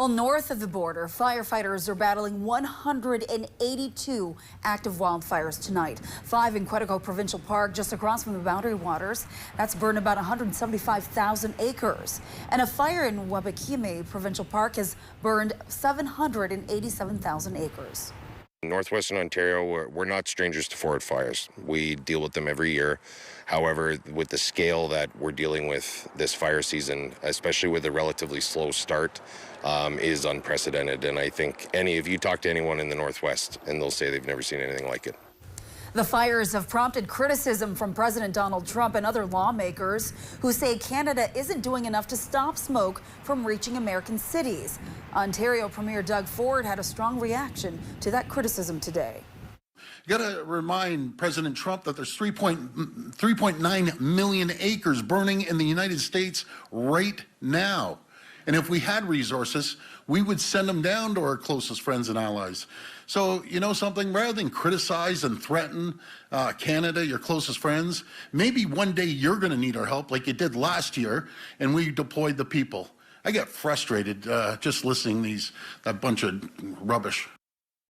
Well, north of the border, firefighters are battling 182 active wildfires tonight. 5 in Quetico Provincial Park, just across from the Boundary Waters. That's burned about 175,000 acres. And a fire in Wabakimi Provincial Park has burned 787,000 acres. In Northwestern Ontario, we're not strangers to forest fires. We deal with them every year. However, with the scale that we're dealing with this fire season, especially with a relatively slow start, is unprecedented. And I think if you talk to anyone in the Northwest, and they'll say they've never seen anything like it. The fires have prompted criticism from President Donald Trump and other lawmakers who say Canada isn't doing enough to stop smoke from reaching American cities. Ontario Premier Doug Ford had a strong reaction to that criticism today. You got to remind President Trump that there's 3.9 million acres burning in the United States right now. And if we had resources, we would send them down to our closest friends and allies. So, you know something, rather than criticize and threaten Canada, your closest friends, maybe one day you're going to need our help like you did last year, and we deployed the people. I get frustrated just listening to that bunch of rubbish.